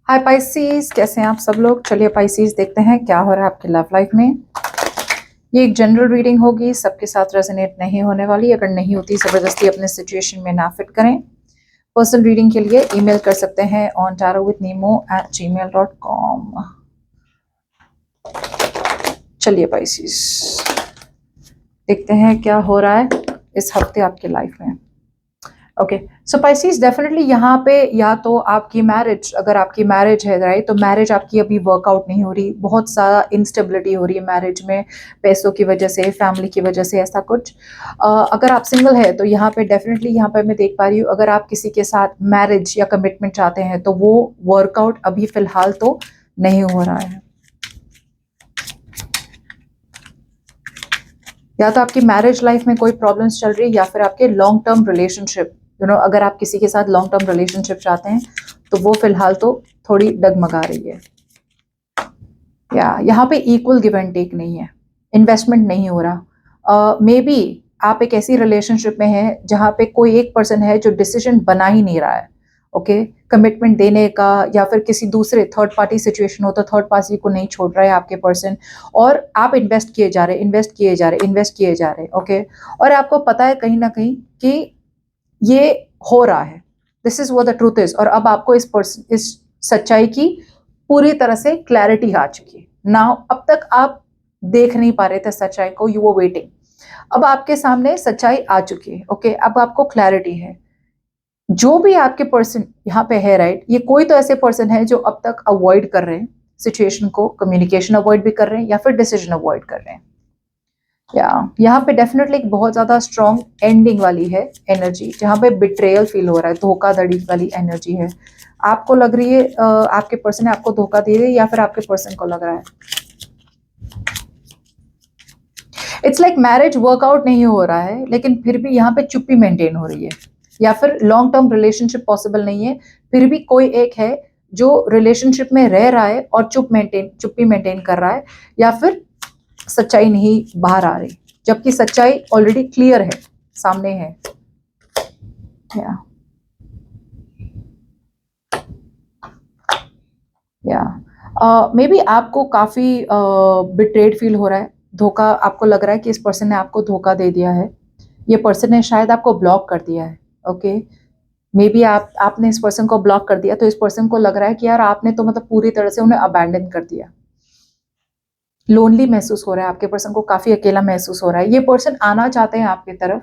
हाय Pisces, कैसे हैं आप सब लोग। चलिए पाइसीज देखते हैं क्या हो रहा है आपकी लव लाइफ में। ये एक जनरल रीडिंग होगी, सबके साथ रेजोनेट नहीं होने वाली। अगर नहीं होती ज़बरदस्ती अपने सिचुएशन में ना फिट करें। पर्सनल रीडिंग के लिए ईमेल कर सकते हैं on tarotwithnemo@gmail.com। चलिए पाइसीज देखते हैं क्या हो रहा है इस हफ्ते आपकी लाइफ में। ओके सो पाइसीज, डेफिनेटली यहाँ पे या तो आपकी मैरिज, अगर आपकी मैरिज है राइट, तो मैरिज आपकी अभी वर्कआउट नहीं हो रही, बहुत सारा इंस्टेबिलिटी हो रही है मैरिज में, पैसों की वजह से, फैमिली की वजह से, ऐसा कुछ। अगर आप सिंगल है तो यहाँ पे डेफिनेटली, यहाँ पे मैं देख पा रही हूँ, अगर आप किसी के साथ मैरिज या कमिटमेंट चाहते हैं तो वो वर्कआउट अभी फिलहाल तो नहीं हो रहा है। या तो आपकी मैरिज लाइफ में कोई प्रॉब्लम्स चल रही है या फिर आपके लॉन्ग टर्म रिलेशनशिप, अगर आप किसी के साथ लॉन्ग टर्म रिलेशनशिप चाहते हैं तो वो फिलहाल तो थोड़ी डगमगा रही है। या यहाँ पे इक्वल गिव एंड टेक नहीं है, इन्वेस्टमेंट नहीं हो रहा। मे बी आप एक ऐसी रिलेशनशिप में हैं जहाँ पे कोई एक पर्सन है जो डिसीजन बना ही नहीं रहा है। ओके कमिटमेंट देने का, या फिर किसी दूसरे थर्ड पार्टी सिचुएशन हो तो थर्ड पार्टी को नहीं छोड़ रहा है आपके पर्सन, और आप इन्वेस्ट किए जा रहे, इन्वेस्ट किए जा रहे, इन्वेस्ट किए जा रहे। ओके और आपको पता है कहीं ना कहीं कि ये हो रहा है, this is what the truth is. और अब आपको इस सच्चाई की पूरी तरह से क्लैरिटी आ चुकी है। नाउ अब तक आप देख नहीं पा रहे थे सच्चाई को, यू वर वेटिंग। अब आपके सामने सच्चाई आ चुकी है। ओके अब आपको क्लैरिटी है। जो भी आपके पर्सन यहाँ पे है राइट, ये कोई तो ऐसे पर्सन है जो अब तक अवॉइड कर रहे हैं सिचुएशन को, कम्युनिकेशन अवॉइड भी कर रहे हैं या फिर डिसीजन अवॉइड कर रहे हैं। या यहाँ पे डेफिनेटली एक बहुत ज्यादा स्ट्रॉन्ग एंडिंग वाली है एनर्जी, जहाँ पे बिट्रेयल फील हो रहा है, धोखाधड़ी वाली एनर्जी है। आपको लग रही है आपके पर्सन ने आपको धोखा दे रही है, या फिर आपके पर्सन को लग रहा है इट्स लाइक मैरिज वर्कआउट नहीं हो रहा है, लेकिन फिर भी यहाँ पे चुप्पी मेंटेन हो रही है, या फिर लॉन्ग टर्म रिलेशनशिप पॉसिबल नहीं है, फिर भी कोई एक है जो रिलेशनशिप में रह रहा है और चुप्पी मेंटेन कर रहा है, या फिर सच्चाई नहीं बाहर आ रही, जबकि सच्चाई ऑलरेडी क्लियर है, सामने है। या मे बी आपको काफी बिट्रेड फील हो रहा है, धोखा, आपको लग रहा है कि इस पर्सन ने आपको धोखा दे दिया है, ये पर्सन ने शायद आपको ब्लॉक कर दिया है। ओके मे बी आपने इस पर्सन को ब्लॉक कर दिया, तो इस पर्सन को लग रहा है कि यार आपने तो मतलब पूरी तरह से उन्हें अबैंडन कर दिया। लोनली महसूस हो रहा है आपके पर्सन को, काफी अकेला महसूस हो रहा है। ये पर्सन आना चाहते हैं आपकी तरफ,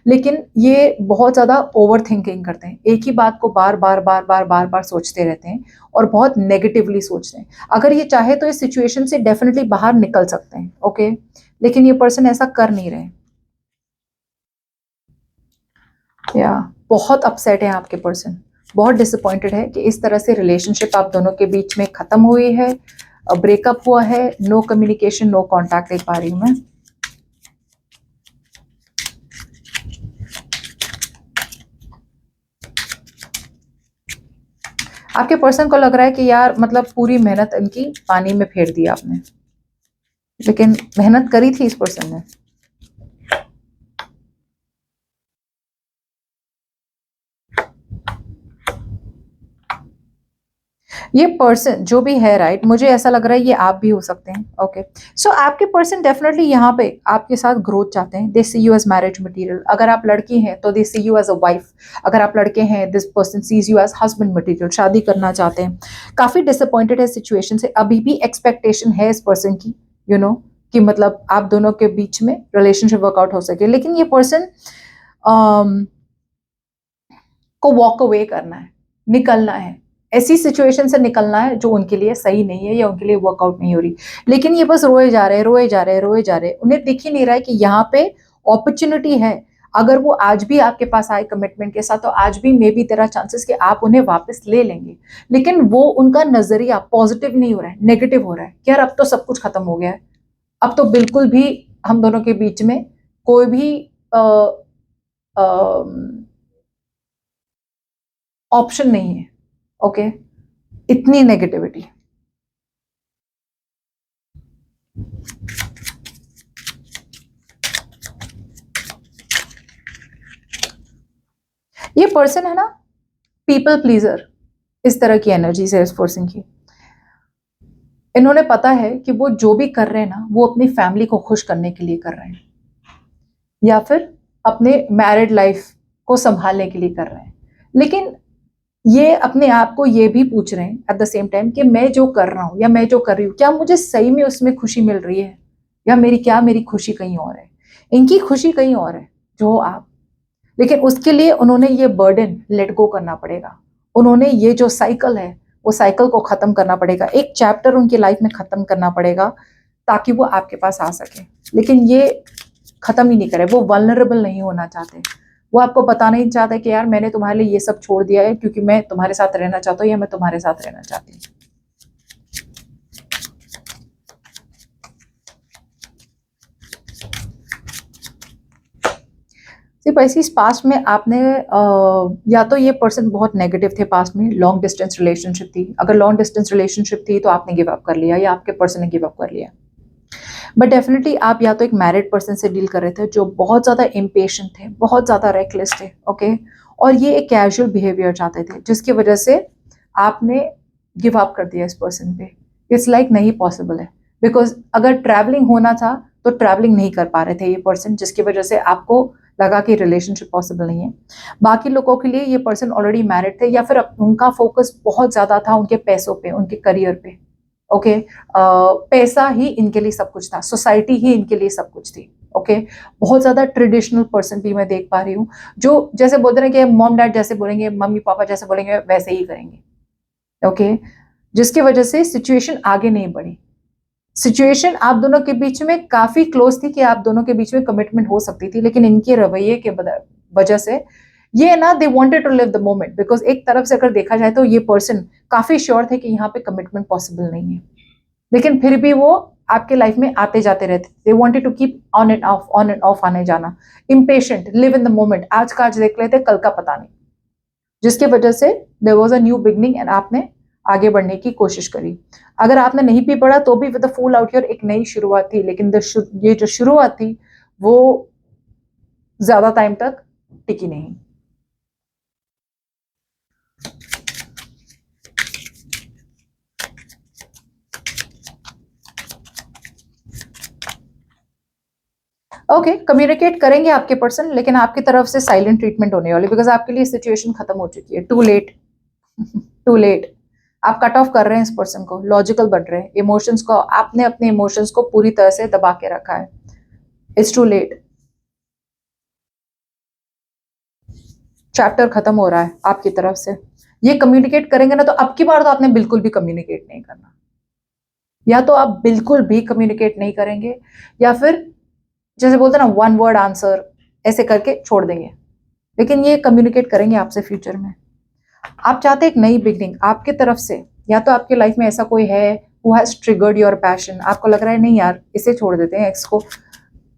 लेकिन ये बहुत ज्यादा ओवर थिंकिंग करते हैं, एक ही बात को बार बार बार बार बार बार सोचते रहते हैं और बहुत नेगेटिवली सोचते हैं। अगर ये चाहे तो इस सिचुएशन से डेफिनेटली बाहर निकल सकते हैं। ओके लेकिन ये पर्सन ऐसा कर नहीं रहे। या बहुत अपसेट है आपके पर्सन, बहुत डिसअपॉइंटेड है कि इस तरह से रिलेशनशिप आप दोनों के बीच में खत्म हुई है, ब्रेकअप हुआ है, नो कम्युनिकेशन, नो कॉन्टैक्ट देख पा रही हूं मैं। आपके पर्सन को लग रहा है कि यार मतलब पूरी मेहनत इनकी पानी में फेर दी आपने, लेकिन मेहनत करी थी इस पर्सन ने। ये पर्सन जो भी है राइट, मुझे ऐसा लग रहा है ये आप भी हो सकते हैं। ओके सो आपके पर्सन डेफिनेटली यहाँ पे आपके साथ ग्रोथ चाहते हैं, they see you as marriage material. अगर आप लड़की हैं तो they see you as a wife, अगर आप लड़के हैं this person sees you as husband material, शादी करना चाहते हैं। काफी डिसअपॉइंटेड है सिचुएशन से, अभी भी एक्सपेक्टेशन है इस पर्सन की, कि मतलब आप दोनों के बीच में रिलेशनशिप वर्कआउट हो सके, लेकिन ये पर्सन को वॉक अवे करना है, निकलना है, ऐसी सिचुएशन से निकलना है जो उनके लिए सही नहीं है या उनके लिए वर्कआउट नहीं हो रही। लेकिन ये बस रोए जा रहे हैं, रोए जा रहे हैं, रोए जा रहे हैं, उन्हें दिख ही नहीं रहा है कि यहाँ पे अपॉर्चुनिटी है। अगर वो आज भी आपके पास आए कमिटमेंट के साथ, तो आज भी मे बी तेरा चांसेस कि आप उन्हें वापस ले लेंगे, लेकिन वो उनका नजरिया पॉजिटिव नहीं हो रहा है, नेगेटिव हो रहा है कि यार अब तो सब कुछ खत्म हो गया है, अब तो बिल्कुल भी हम दोनों के बीच में कोई भी ऑप्शन नहीं है। ओके इतनी नेगेटिविटी। ये पर्सन है ना, पीपल प्लीजर, इस तरह की एनर्जी है इस पर्सन की। इन्होंने पता है कि वो जो भी कर रहे हैं ना, वो अपनी फैमिली को खुश करने के लिए कर रहे हैं, या फिर अपने मैरिड लाइफ को संभालने के लिए कर रहे हैं। लेकिन ये अपने आप को ये भी पूछ रहे हैं एट द सेम टाइम कि मैं जो कर रहा हूँ या मैं जो कर रही हूँ, क्या मुझे सही में उसमें खुशी मिल रही है, या मेरी खुशी कहीं और है। इनकी खुशी कहीं और है, जो आप। लेकिन उसके लिए उन्होंने ये बर्डन लेट गो करना पड़ेगा। उन्होंने ये जो साइकिल है, वो साइकिल को खत्म करना पड़ेगा। एक चैप्टर उनकी लाइफ में खत्म करना पड़ेगा ताकि वो आपके पास आ सके। लेकिन ये खत्म ही नहीं करे, वो वल्नरेबल नहीं होना चाहते। वो आपको बताना ही चाहते कि यार मैंने तुम्हारे लिए ये सब छोड़ दिया है क्योंकि मैं तुम्हारे साथ रहना चाहता हूँ, या मैं तुम्हारे साथ रहना चाहती हूँ। सिर्फ ऐसी पास्ट में आपने या तो ये पर्सन बहुत नेगेटिव थे पास्ट में, लॉन्ग डिस्टेंस रिलेशनशिप थी। अगर लॉन्ग डिस्टेंस रिलेशनशिप थी तो आपने गिव अप कर लिया, या आपके पर्सन ने गिव अप कर लिया। बट डेफिनेटली आप या तो एक मैरिड पर्सन से डील कर रहे थे जो बहुत ज़्यादा इम्पेशेंट थे, बहुत ज़्यादा रेकलेस थे, ओके। और ये एक कैजुअल बिहेवियर चाहते थे, जिसकी वजह से आपने गिव अप कर दिया इस पर्सन पे। इट्स लाइक नहीं पॉसिबल है, बिकॉज अगर ट्रैवलिंग होना था तो ट्रैवलिंग नहीं कर पा रहे थे ये पर्सन, जिसकी वजह से आपको लगा कि रिलेशनशिप पॉसिबल नहीं है। बाकी लोगों के लिए ये पर्सन ऑलरेडी मैरिड थे, या फिर उनका फोकस बहुत ज़्यादा था उनके पैसों पे, उनके करियर पे, ओके। पैसा ही इनके लिए सब कुछ था, सोसाइटी ही इनके लिए सब कुछ थी, ओके। बहुत ज़्यादा ट्रेडिशनल पर्सन भी मैं देख पा रही हूँ, जो जैसे बोलते हैं कि मॉम डैड जैसे बोलेंगे, मम्मी पापा जैसे बोलेंगे वैसे ही करेंगे, ओके। जिसकी वजह से सिचुएशन आगे नहीं बढ़ी। सिचुएशन आप दोनों के बीच में काफी क्लोज थी कि आप दोनों के बीच में कमिटमेंट हो सकती थी, लेकिन इनके रवैये के वजह से ये ना, they wanted to live the moment. Because एक तरफ से अगर देखा जाए तो ये पर्सन काफी श्योर थे कि यहाँ पे कमिटमेंट पॉसिबल नहीं है, लेकिन फिर भी वो आपके लाइफ में आते जाते रहते। They wanted to keep on and off आने जाना, impatient, live in the moment, आज का आज देख लेते, कल का पता नहीं। जिसकी वजह से there was a new beginning and आपने आगे बढ़ने की कोशिश करी। अगर आपने नहीं भी पढ़ा तो भी with the fool out here एक नई शुरुआत थी, लेकिन ये जो शुरुआत थी वो ज्यादा टाइम तक टिकी नहीं। ओके, कम्युनिकेट करेंगे आपके पर्सन, लेकिन आपकी तरफ से साइलेंट ट्रीटमेंट होने वाली, बिकॉज आपके लिए सिचुएशन खत्म हो चुकी है। Too late too late. आप कट ऑफ कर रहे हैं इस पर्सन को, लॉजिकल बन रहे हैं। इमोशंस को, आपने अपने इमोशंस को पूरी तरह से दबा के रखा है। It's to late. चैप्टर खत्म हो रहा है आपकी तरफ से। ये कम्युनिकेट करेंगे ना, तो अब की बार तो आपने बिल्कुल भी कम्युनिकेट नहीं करना, या तो आप बिल्कुल भी कम्युनिकेट नहीं करेंगे, या फिर जैसे बोलते हैं ना, वन वर्ड आंसर ऐसे करके छोड़ देंगे। लेकिन ये कम्युनिकेट करेंगे आपसे फ्यूचर में। आप चाहते एक नई बिगनिंग आपके तरफ से, या तो आपके लाइफ में ऐसा कोई है who has triggered your passion. आपको लग रहा है नहीं यार, इसे छोड़ देते हैं, एक्स को,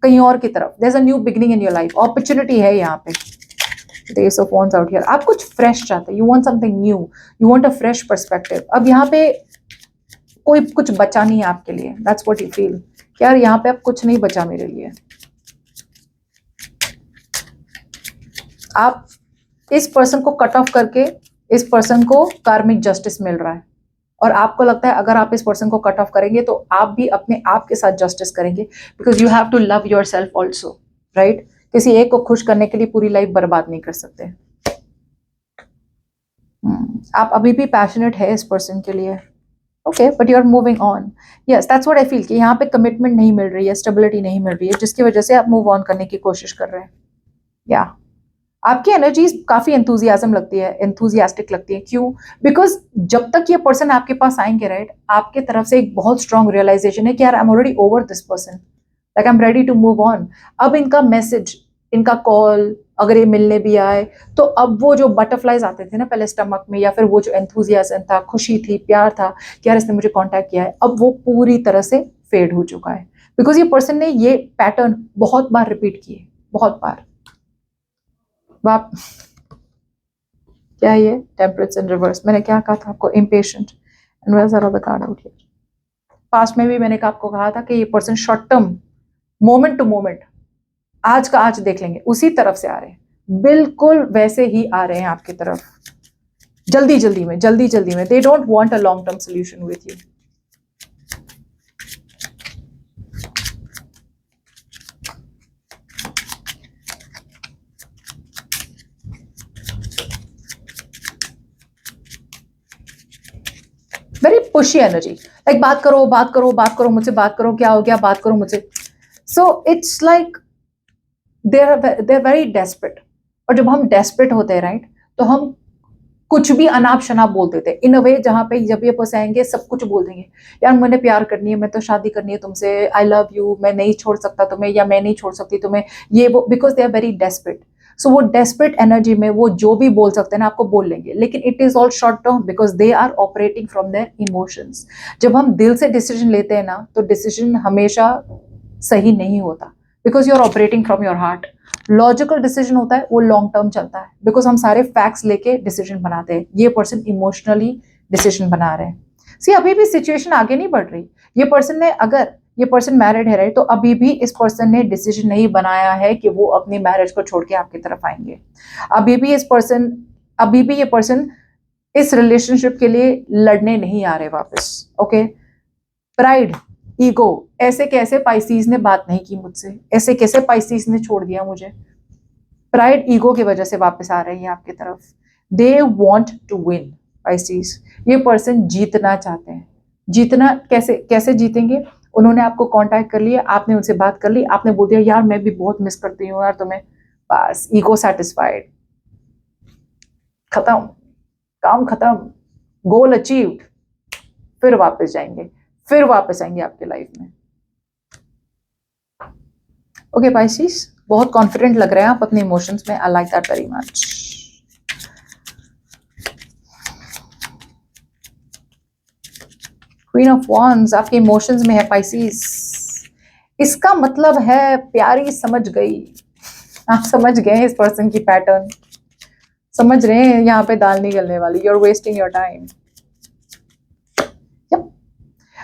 कहीं और की तरफ। There is a new beginning in your life, opportunity है यहाँ पे। The ace of wands out here. आप कुछ फ्रेश चाहते हैं, you want something new, you want a fresh perspective. अब यहाँ पे कोई कुछ बचा नहीं है आपके लिए, दैट्स व्हाट यू फील। यार यहाँ पे अब कुछ नहीं बचा मेरे लिए। आप इस पर्सन को कट ऑफ करके इस पर्सन को कार्मिक जस्टिस मिल रहा है, और आपको लगता है अगर आप इस पर्सन को कट ऑफ करेंगे तो आप भी अपने आप के साथ जस्टिस करेंगे, because you have to love yourself also, right. किसी एक को खुश करने के लिए पूरी लाइफ बर्बाद नहीं कर सकते। आप अभी भी पैशनेट है इस पर्सन के लिए, okay, but you are moving on. Yes, that's what I feel कि यहाँ पे कमिटमेंट नहीं मिल रही है, स्टेबिलिटी नहीं मिल रही है, जिसकी वजह से आप मूव ऑन करने की कोशिश कर रहे हैं। या आपकी एनर्जीज काफी एंथुजियाज्म लगती है, एंथुजियास्टिक लगती है। क्यों? बिकॉज जब तक ये पर्सन आपके पास आएंगे, राइट, आपके तरफ से एक बहुत स्ट्रॉन्ग रियलाइजेशन है कि यार I am already over this person, like I am ready to move on. अब इनका मैसेज, इनका कॉल, अगर ये मिलने भी आए तो अब वो जो बटरफ्लाइज आते थे ना पहले स्टमक में, या फिर वो जो एंथुजियाज्म था, खुशी थी, प्यार था कि यार इसने मुझे कांटेक्ट किया है, अब वो पूरी तरह से फेड हो चुका है। बिकॉज ये पर्सन ने ये पैटर्न बहुत बार रिपीट किए, बहुत बार। आप क्या है ये? Temperance in reverse. मैंने क्या कहा था आपको? Impatient. And where are the card out here? Past में भी मैंने आपको कहा था कि ये person short term, moment to moment, आज का आज देख लेंगे, उसी तरफ से आ रहे हैं, बिल्कुल वैसे ही आ रहे हैं आपकी तरफ। जल्दी जल्दी में, they don't want a long term solution with you. Very pushy energy, like बात करो बात करो बात करो मुझसे, बात करो, क्या हो गया, बात करो मुझसे। So it's like they are very desperate. और जब हम डेस्परेट होते हैं राइट, तो हम कुछ भी अनाप शनाप बोल देते हैं इन अ वे, जहां पे जब ये पर्सन आएंगे सब कुछ बोल देंगे, यार मैंने प्यार करनी है, मैं तो शादी करनी है तुमसे, आई लव यू, मैं नहीं छोड़ सकता तुम्हें, या मैं नहीं छोड़ सकती तुम्हें, ये वो, because they are very desperate. So वो डेस्परेट एनर्जी में वो जो भी बोल सकते हैं ना आपको बोल लेंगे, लेकिन it is all short term because they are operating from their emotions. जब हम दिल से डिसीजन लेते हैं ना, तो डिसीजन हमेशा सही नहीं होता, because you are operating from your heart. Logical decision होता है वो लॉन्ग टर्म चलता है, बिकॉज हम सारे फैक्ट्स लेके डिसीजन बनाते हैं। ये पर्सन इमोशनली डिसीजन बना रहे हैं। सी अभी भी सिचुएशन आगे नहीं बढ़ रही। ये पर्सन ने, अगर ये पर्सन मैरिड है राइट, तो अभी भी इस पर्सन ने डिसीजन नहीं बनाया है कि वो अपनी मैरिज को छोड़ के आपकी तरफ आएंगे। अभी भी ये पर्सन इस रिलेशनशिप के लिए लड़ने नहीं आ रहे वापस। ओके, प्राइड, ईगो, ऐसे कैसे पाइसीज ने बात नहीं की मुझसे, ऐसे कैसे पाइसीज ने छोड़ दिया मुझे। प्राइड ईगो की वजह से वापस आ रही है आपकी तरफ। They want to win pieces. ये पर्सन जीतना चाहते हैं। जीतना कैसे, कैसे जीतेंगे? उन्होंने आपको कांटेक्ट कर लिया, आपने उनसे बात कर ली, आपने बोल दिया यार मैं भी बहुत मिस करती हूँ यार तुम्हें, बस ईगो सेटिस्फाइड, खत्म, काम खत्म, गोल अचीव्ड। फिर वापस जाएंगे, फिर वापस आएंगे आपके लाइफ में। ओके पाइसीज, बहुत कॉन्फिडेंट लग रहे हैं आप अपने इमोशंस में। I like that very much. Queen of wands आपके इमोशंस में है पाइसीज। इसका मतलब है प्यारी समझ गई। आप समझ गए इस पर्सन की पैटर्न, समझ रहे हैं यहाँ पे दाल नहीं गलने वाली। You are wasting your time.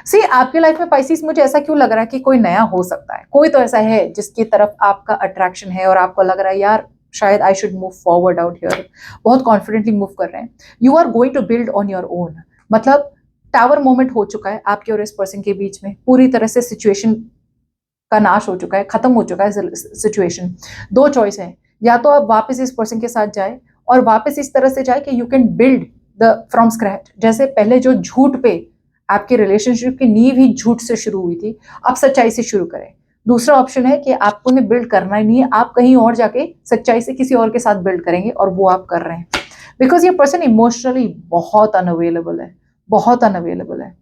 See आपकी लाइफ में पाइसीज, मुझे ऐसा क्यों लग रहा है कि कोई नया हो सकता है, कोई तो ऐसा है जिसकी तरफ आपका अट्रैक्शन है और आपको लग रहा है यार शायद I should move forward out here. बहुत कॉन्फिडेंटली मूव कर रहे हैं। You are going to build on your own. मतलब टावर मोमेंट हो चुका है आपके और इस पर्सन के बीच में। पूरी तरह से सिचुएशन का नाश हो चुका है, खत्म हो चुका है सिचुएशन। दो चॉइस है, या तो आप वापस इस पर्सन के साथ जाए और वापस इस तरह से जाए कि you can build the from scratch. जैसे पहले जो झूठ पे आपकी रिलेशनशिप की नींव ही झूठ से शुरू हुई थी, आप सच्चाई से शुरू करें। दूसरा ऑप्शन है कि आपको ने बिल्ड करना ही नहीं है, आप कहीं और जाके सच्चाई से किसी और के साथ बिल्ड करेंगे, और वो आप कर रहे हैं। बिकॉज ये पर्सन इमोशनली बहुत अनअवेलेबल है, बहुत अनअवेलेबल है।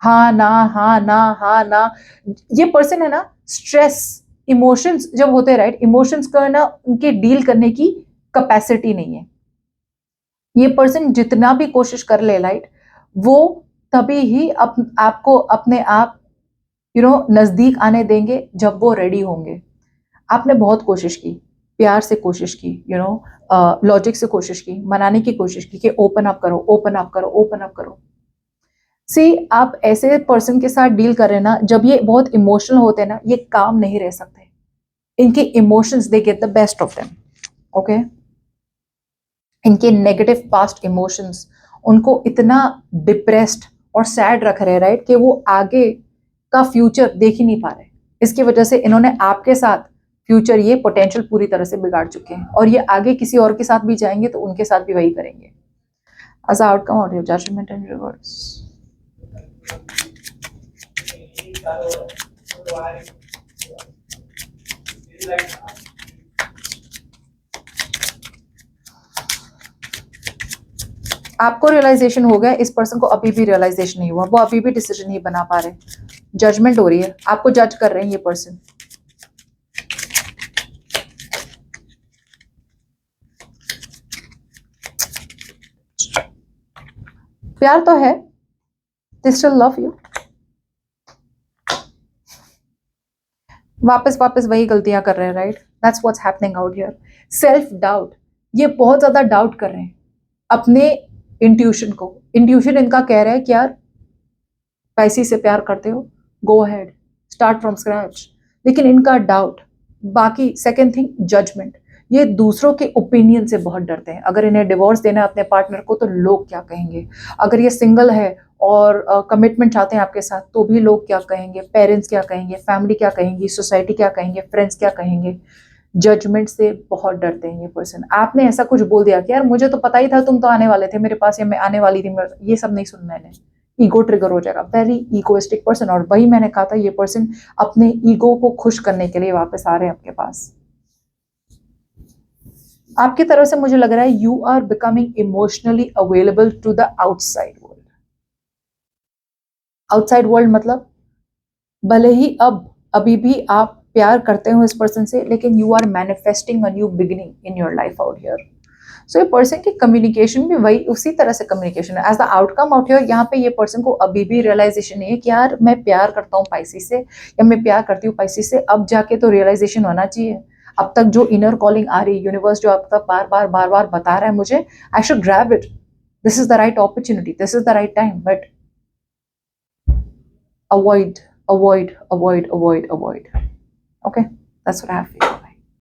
हाँ ना, हाँ ना, हाँ ना। ये पर्सन है ना, स्ट्रेस, इमोशंस जब होते हैं राइट, इमोशंस का ना उनके डील करने की कैपेसिटी नहीं है। ये पर्सन जितना भी कोशिश कर ले राइट, वो तभी ही आपको अपने आप नजदीक आने देंगे जब वो रेडी होंगे। आपने बहुत कोशिश की, प्यार से कोशिश की, लॉजिक से कोशिश की, मनाने की कोशिश की कि ओपन अप करो, ओपन अप करो, ओपन अप करो। सी आप ऐसे पर्सन के साथ डील कर रहे हैं ना, जब ये बहुत इमोशनल होते हैं ना, ये काम नहीं रह सकते। इनके emotions they get the best of them. Okay, इनके नेगेटिव पास्ट इमोशंस उनको इतना डिप्रेस्ड और सैड रख रहे हैं राइट, कि वो आगे का फ्यूचर देख ही नहीं पा रहे। इसकी वजह से इन्होंने आपके साथ फ्यूचर, ये पोटेंशियल पूरी तरह से बिगाड़ चुके हैं, और ये आगे किसी और के साथ भी जाएंगे तो उनके साथ भी वही करेंगे। As outcome of your judgement and reverse. आपको रियलाइजेशन हो गया, इस पर्सन को अभी भी रियलाइजेशन नहीं हुआ, वो अभी भी डिसीजन नहीं बना पा रहे। जजमेंट हो रही है, आपको जज कर रहे हैं ये पर्सन। प्यार तो है, they still love you। वापस वापस वही गलतियां कर रहे हैं right, that's what's happening out here. Self doubt, ये बहुत ज्यादा डाउट कर रहे हैं अपने इंट्यूशन को। इंट्यूशन इनका कह रहा है कि यार पैसे से प्यार करते हो, go ahead, start from scratch. लेकिन इनका डाउट। बाकी सेकेंड थिंग, जजमेंट। ये दूसरों के ओपिनियन से बहुत डरते हैं। अगर इन्हें डिवोर्स देना है अपने पार्टनर को तो लोग क्या कहेंगे, अगर ये सिंगल है और कमिटमेंट चाहते हैं आपके साथ तो भी लोग क्या कहेंगे, पेरेंट्स क्या कहेंगे, फैमिली क्या कहेंगी, सोसाइटी क्या कहेंगे, फ्रेंड्स क्या कहेंगे। जजमेंट से बहुत डरते हैं ये पर्सन। आपने ऐसा कुछ बोल दिया कि यार मुझे तो पता ही था तुम तो आने वाले थे मेरे पास, या मैं आने वाली थी, ये सब नहीं सुनना है। ईगो ट्रिगर हो जाएगा, वेरी ईगोइस्टिक पर्सन। और वही मैंने कहा था, ये पर्सन अपने ईगो को खुश करने के लिए वापस आ रहे हैं आपके पास। आपकी तरफ से मुझे लग रहा है you are becoming emotionally available to the outside world. Outside world मतलब भले ही अभी भी आप प्यार करते हो इस पर्सन से, लेकिन you are manifesting a new beginning in your life out here. So ये पर्सन की कम्युनिकेशन भी वही उसी तरह से कम्युनिकेशन है। As the outcome out here, यहाँ पे ये पर्सन को अभी भी रियलाइजेशन नहीं है कि यार मैं प्यार करता हूँ पाइसिस से, या मैं प्यार करती हूँ पाइसिस से। अब जाके तो रियलाइजेशन होना चाहिए। अब तक जो इनर कॉलिंग आ रही, यूनिवर्स जो अब तक बार बार बता रहा है मुझे, I should grab it, this is the right opportunity, this is the right time, but avoid. Okay, that's what I feel.